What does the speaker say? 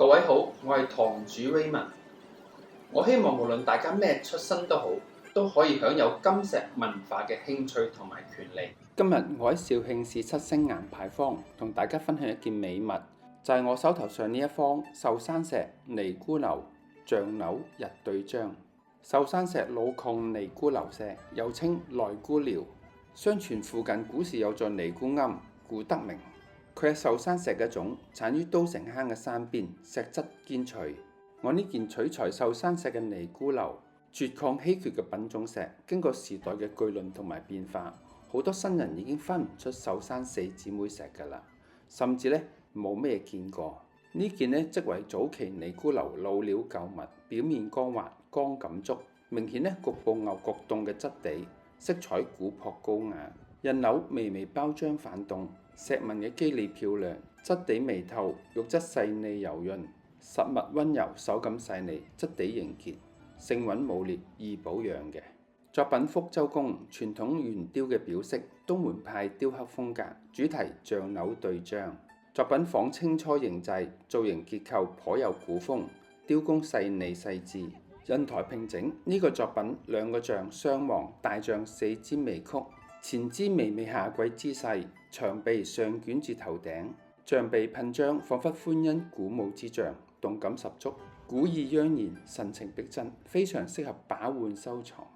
各位好，我係堂主 Raymond。我希望無論大家咩出身都好，都可以享有金石文化嘅興趣同埋權利。今日我喺肇慶市七星岩牌坊同大家分享一件美物，就係我手頭上呢一方壽山石尼姑樓象樓日對章。壽山石老礦尼姑樓石，又稱內姑寮，相傳附近古時有座尼姑庵，故得名。佢係壽山石嘅種，產於都城坑嘅山邊，石質堅脆。我呢件取材壽山石嘅尼姑樓，絕礦稀缺嘅品種石，經過時代嘅巨輪同埋變化，好多新人已經分唔出壽山四姊妹石㗎啦，甚至冇咩見過。呢件即為早期尼姑樓老料舊物，表面光滑，光感足，明顯局部牛角凍嘅質地，色彩古樸高雅，印樓微微包漿反動，石紋嘅肌理漂亮，質地微透，肉質細膩柔潤，實物溫柔，手感細膩，質地凝結，性穩冇裂，易保養嘅。作品福州工，傳統圓雕嘅表式，東門派雕刻風格，主題象樓對章。作品仿清初形制，造型結構頗有古風，雕工細膩細緻，印台平整。呢個作品兩個象雙望，大象四肢微曲，前肢微微下跪姿勢，長鼻上捲至頭頂，象鼻噴漿，彷彿歡欣鼓舞之象，動感十足，古意盎然，神情逼真，非常適合把玩收藏。